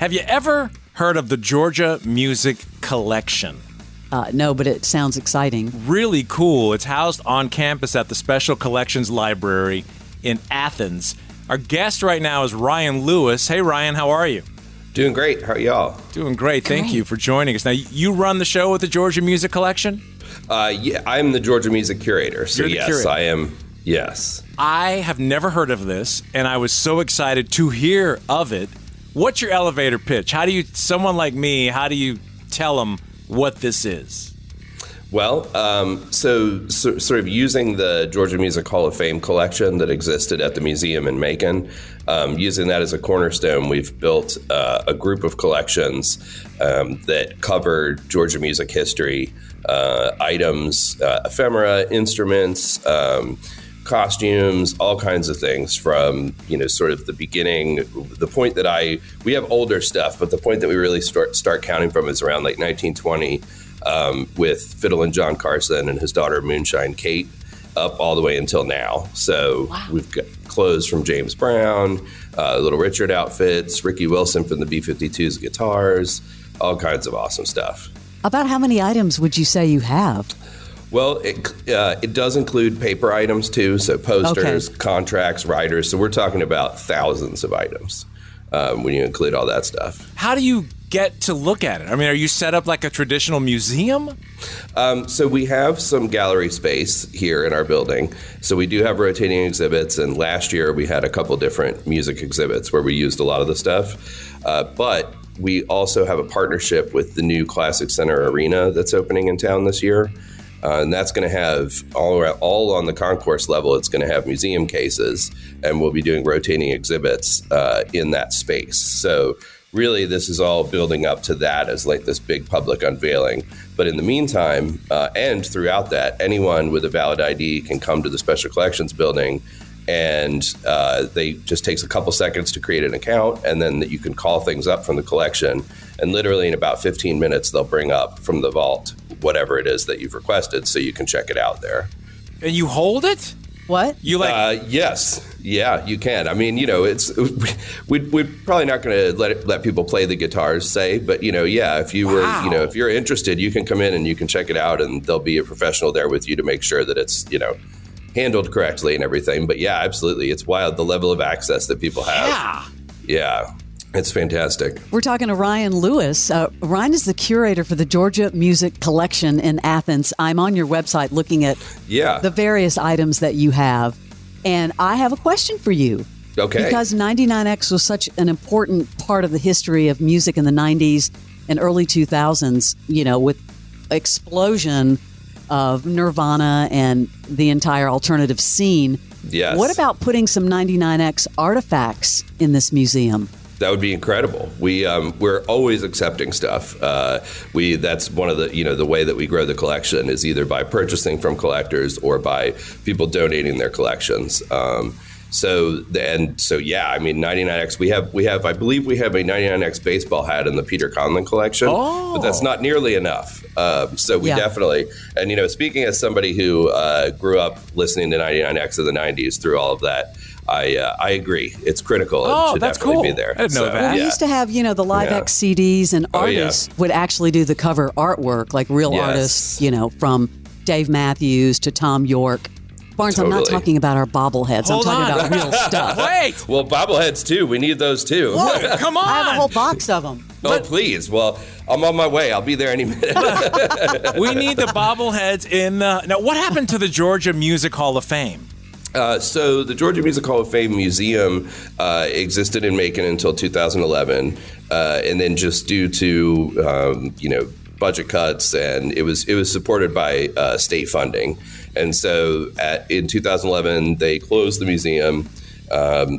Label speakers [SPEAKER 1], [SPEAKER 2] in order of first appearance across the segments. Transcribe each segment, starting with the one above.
[SPEAKER 1] Have you ever heard of the Georgia Music Collection?
[SPEAKER 2] No, but it sounds exciting.
[SPEAKER 1] Really cool. It's housed on campus at the Special Collections Library in Athens. Our guest right now is Ryan Lewis. Hey, Ryan, how are you?
[SPEAKER 3] Doing great. How are y'all?
[SPEAKER 1] Doing great. Thank you for joining us. Now, you run the show with the Georgia Music Collection?
[SPEAKER 3] Yeah, I'm the Georgia Music Curator. So
[SPEAKER 1] You're the curator.
[SPEAKER 3] I am. Yes.
[SPEAKER 1] I have never heard of this, and I was so excited to hear of it. What's your elevator pitch? Someone like me, how do you tell them what this is?
[SPEAKER 3] Well, so sort of using the Georgia Music Hall of Fame collection that existed at the museum in Macon, using that as a cornerstone, we've built a group of collections that cover Georgia music history, items, ephemera, instruments, costumes, all kinds of things from, sort of the beginning. The point that we have older stuff, but the point that we really start counting from is around like 1920 with Fiddlin' John Carson and his daughter Moonshine Kate up all the way until now. So We've got clothes from James Brown, Little Richard outfits, Ricky Wilson from the B-52's guitars, all kinds of awesome stuff.
[SPEAKER 2] About how many items would you say you have?
[SPEAKER 3] Well, it does include paper items too, so posters, contracts, riders. So we're talking about thousands of items when you include all that stuff.
[SPEAKER 1] How do you get to look at it? I mean, are you set up like a traditional museum?
[SPEAKER 3] So we have some gallery space here in our building. So we do have rotating exhibits, and last year we had a couple different music exhibits where we used a lot of the stuff. But we also have a partnership with the new Classic Center Arena that's opening in town this year. And that's going to have all on the concourse level. It's going to have museum cases, and we'll be doing rotating exhibits in that space. So really, this is all building up to that as like this big public unveiling. But in the meantime, and throughout that, anyone with a valid ID can come to the Special Collections building, and they just takes a couple seconds to create an account, and then you can call things up from the collection. And literally in about 15 minutes, they'll bring up from the vault whatever it is that you've requested, so you can check it out there.
[SPEAKER 1] And you hold it?
[SPEAKER 2] What?
[SPEAKER 1] You like?
[SPEAKER 3] Yes. Yeah, you can. I mean, we're probably not going to let people play the guitars, say, but if you were, if you're interested, you can come in and you can check it out, and there'll be a professional there with you to make sure that it's, handled correctly and everything. But yeah, absolutely. It's wild, the level of access that people have. Yeah. It's fantastic.
[SPEAKER 2] We're talking to Ryan Lewis. Ryan is the curator for the Georgia Music Collection in Athens. I'm on your website looking at the various items that you have. And I have a question for you.
[SPEAKER 3] Okay.
[SPEAKER 2] Because 99X was such an important part of the history of music in the 90s and early 2000s, with explosion of Nirvana and the entire alternative scene.
[SPEAKER 3] Yes.
[SPEAKER 2] What about putting some 99X artifacts in this museum?
[SPEAKER 3] That would be incredible. We're always accepting stuff. That's one of the way that we grow the collection is either by purchasing from collectors or by people donating their collections. So 99X. We have I believe we have a 99X baseball hat in the Peter Conlon collection, but that's not nearly enough. So we definitely, and speaking as somebody who grew up listening to 99X in the 90s through all of that. I agree. It's critical. It should definitely be there.
[SPEAKER 1] I didn't know that.
[SPEAKER 2] Well, we used to have, the Live X CDs, and artists would actually do the cover artwork, like real artists, from Dave Matthews to Tom York. Barnes, I'm not talking about our bobbleheads. I'm talking about real stuff.
[SPEAKER 1] Wait.
[SPEAKER 3] Well, bobbleheads, too. We need those, too.
[SPEAKER 2] Whoa,
[SPEAKER 1] come on.
[SPEAKER 2] I have a whole box of them.
[SPEAKER 3] Please. Well, I'm on my way. I'll be there any minute.
[SPEAKER 1] We need the bobbleheads in the... Now, what happened to the Georgia Music Hall of Fame?
[SPEAKER 3] So the Georgia Music Hall of Fame Museum existed in Macon until 2011, and then just due to budget cuts, and it was supported by state funding, and so in 2011 they closed the museum.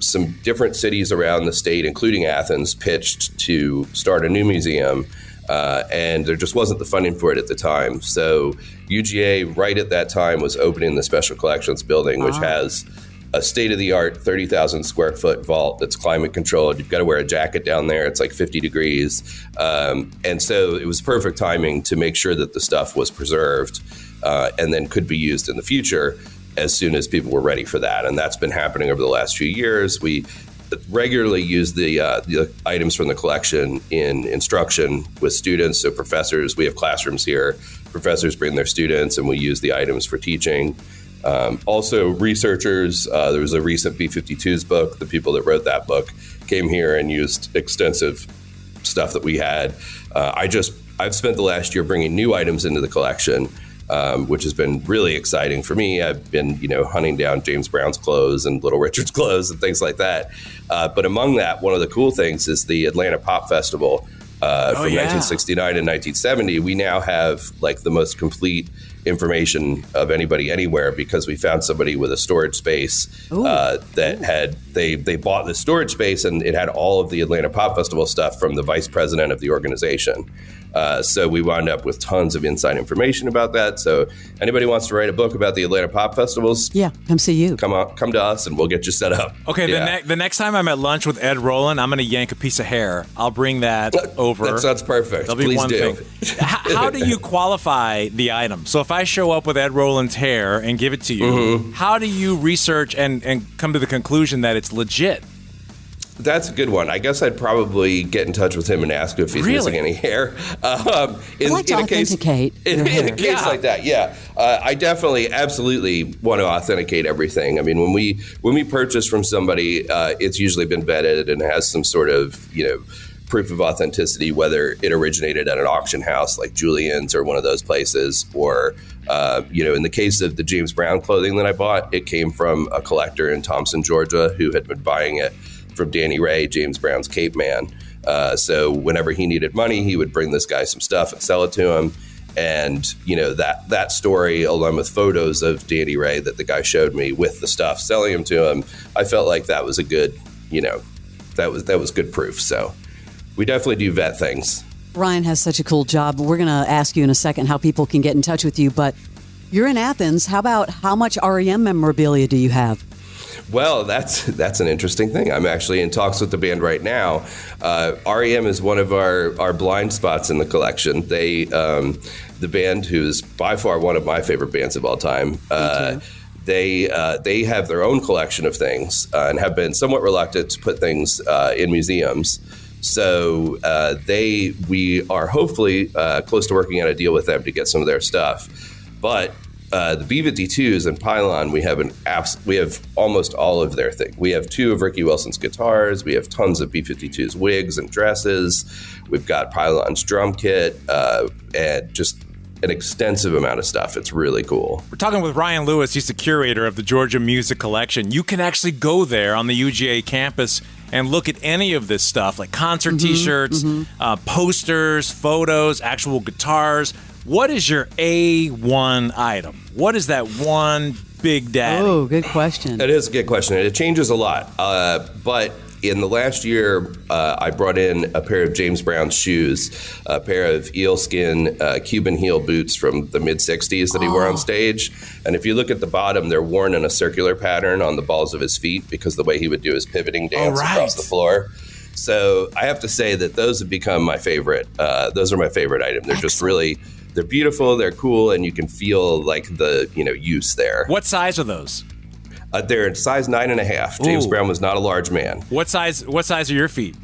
[SPEAKER 3] Some different cities around the state, including Athens, pitched to start a new museum. And there just wasn't the funding for it at the time. So UGA right at that time was opening the Special Collections building, which has a state-of-the-art 30,000 square foot vault that's climate controlled. You've got to wear a jacket down there. It's like 50 degrees. And so it was perfect timing to make sure that the stuff was preserved and then could be used in the future as soon as people were ready for that. And that's been happening over the last few years. We regularly use the items from the collection in instruction with students. So professors, we have classrooms here. Professors bring their students, and we use the items for teaching. Also, researchers. There was a recent B-52s book. The people that wrote that book came here and used extensive stuff that we had. I've spent the last year bringing new items into the collection, which has been really exciting for me. I've been, hunting down James Brown's clothes and Little Richard's clothes and things like that. But among that, one of the cool things is the Atlanta Pop Festival from 1969 and 1970. We now have like the most complete information of anybody anywhere because we found somebody with a storage space that had they bought the storage space, and it had all of the Atlanta Pop Festival stuff from the vice president of the organization. So we wound up with tons of inside information about that. So anybody wants to write a book about the Atlanta Pop Festivals,
[SPEAKER 2] come see you.
[SPEAKER 3] Come to us, and we'll get you set up.
[SPEAKER 1] Okay, the next time I'm at lunch with Ed Roland, I'm going to yank a piece of hair. I'll bring that over.
[SPEAKER 3] That sounds perfect.
[SPEAKER 1] That'll be
[SPEAKER 3] Please
[SPEAKER 1] one
[SPEAKER 3] do.
[SPEAKER 1] thing. How do you qualify the item? So if I show up with Ed Roland's hair and give it to you, how do you research and come to the conclusion that it's legit?
[SPEAKER 3] That's a good one. I guess I'd probably get in touch with him and ask him if he's missing any hair.
[SPEAKER 2] I'd like to authenticate your hair.
[SPEAKER 3] In a case like that, I definitely, absolutely want to authenticate everything. I mean, when we purchase from somebody, it's usually been vetted and has some sort of, proof of authenticity, whether it originated at an auction house like Julian's or one of those places, or, in the case of the James Brown clothing that I bought, it came from a collector in Thompson, Georgia, who had been buying it from Danny Ray, James Brown's Cape Man. So whenever he needed money, he would bring this guy some stuff and sell it to him. And, that story, along with photos of Danny Ray that the guy showed me with the stuff, selling him to him, I felt like that was a good, that was good proof. So we definitely do vet things.
[SPEAKER 2] Ryan has such a cool job. We're going to ask you in a second how people can get in touch with you, but you're in Athens. How about how much REM memorabilia do you have?
[SPEAKER 3] Well, that's an interesting thing. I'm actually in talks with the band right now. REM is one of our blind spots in the collection. They, the band, who's by far one of my favorite bands of all time, they have their own collection of things and have been somewhat reluctant to put things in museums. So we are hopefully close to working out a deal with them to get some of their stuff. But the B-52s and Pylon, we have almost all of their things. We have 2 of Ricky Wilson's guitars. We have tons of B-52s wigs and dresses. We've got Pylon's drum kit and just an extensive amount of stuff. It's really cool. We're
[SPEAKER 1] talking with Ryan Lewis. He's the curator of the Georgia Music Collection. You can actually go there on the UGA campus and look at any of this stuff, like concert T-shirts, posters, photos, actual guitars. What is your A1 item? What is that one big daddy?
[SPEAKER 2] Oh, good question.
[SPEAKER 3] It is a good question. It changes a lot. But in the last year, I brought in a pair of James Brown's shoes, a pair of eelskin Cuban heel boots from the mid-'60s that he wore on stage. And if you look at the bottom, they're worn in a circular pattern on the balls of his feet because the way he would do his pivoting dance across the floor. So I have to say that those have become my favorite. Those are my favorite item. They're just really... They're beautiful, they're cool, and you can feel like the use there.
[SPEAKER 1] What size are those?
[SPEAKER 3] They're size 9.5. James Brown was not a large man.
[SPEAKER 1] What size are your feet?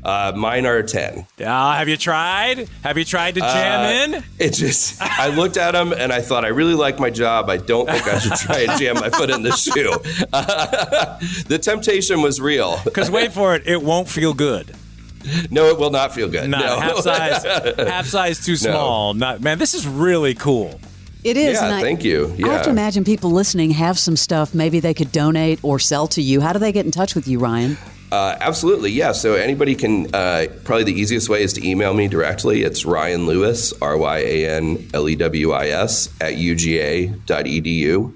[SPEAKER 3] Mine are 10.
[SPEAKER 1] Have you tried? Have you tried to jam in?
[SPEAKER 3] I looked at them and I thought, I really like my job. I don't think I should try and jam my foot in the shoe. The temptation was real.
[SPEAKER 1] Because wait for it, it won't feel good.
[SPEAKER 3] No, it will not feel good.
[SPEAKER 1] No. half size too small. Man, this is really cool.
[SPEAKER 2] It is.
[SPEAKER 3] Yeah, thank you. Yeah.
[SPEAKER 2] I have to imagine people listening have some stuff maybe they could donate or sell to you. How do they get in touch with you, Ryan?
[SPEAKER 3] Absolutely, yeah. So anybody can, probably the easiest way is to email me directly. It's Ryan Lewis, RyanLewis, @uga.edu.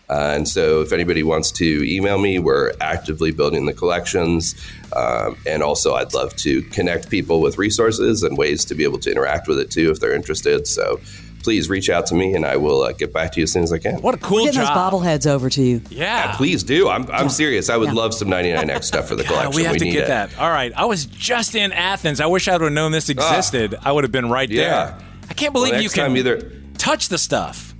[SPEAKER 3] And so if anybody wants to email me, we're actively building the collections. And also I'd love to connect people with resources and ways to be able to interact with it too if they're interested. So please reach out to me and I will get back to you as soon as I can.
[SPEAKER 1] What a cool
[SPEAKER 2] job. We're getting those bobbleheads over to you.
[SPEAKER 1] Yeah.
[SPEAKER 3] Please do. I'm serious. I would love some 99X stuff for the collection.
[SPEAKER 1] We have to get that. All right. I was just in Athens. I wish I would have known this existed. I would have been right there. I can't believe you can touch the stuff.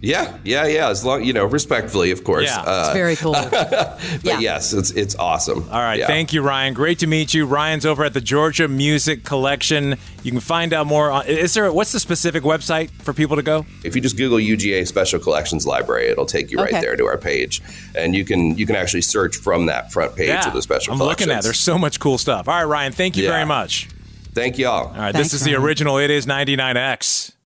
[SPEAKER 3] Yeah. As long, respectfully, of course.
[SPEAKER 1] Yeah.
[SPEAKER 2] It's very cool.
[SPEAKER 3] But yes, it's awesome.
[SPEAKER 1] All right.
[SPEAKER 3] Yeah.
[SPEAKER 1] Thank you, Ryan. Great to meet you. Ryan's over at the Georgia Music Collection. You can find out more. What's the specific website for people to go?
[SPEAKER 3] If you just Google UGA Special Collections Library, it'll take you right there to our page. And you can actually search from that front page of the Special
[SPEAKER 1] I'm
[SPEAKER 3] Collections.
[SPEAKER 1] looking at it. There's so much cool stuff. All right, Ryan. Thank you very much.
[SPEAKER 3] Thank y'all.
[SPEAKER 1] All right.
[SPEAKER 2] Thanks,
[SPEAKER 1] This is the
[SPEAKER 2] Ryan.
[SPEAKER 1] original It Is 99X.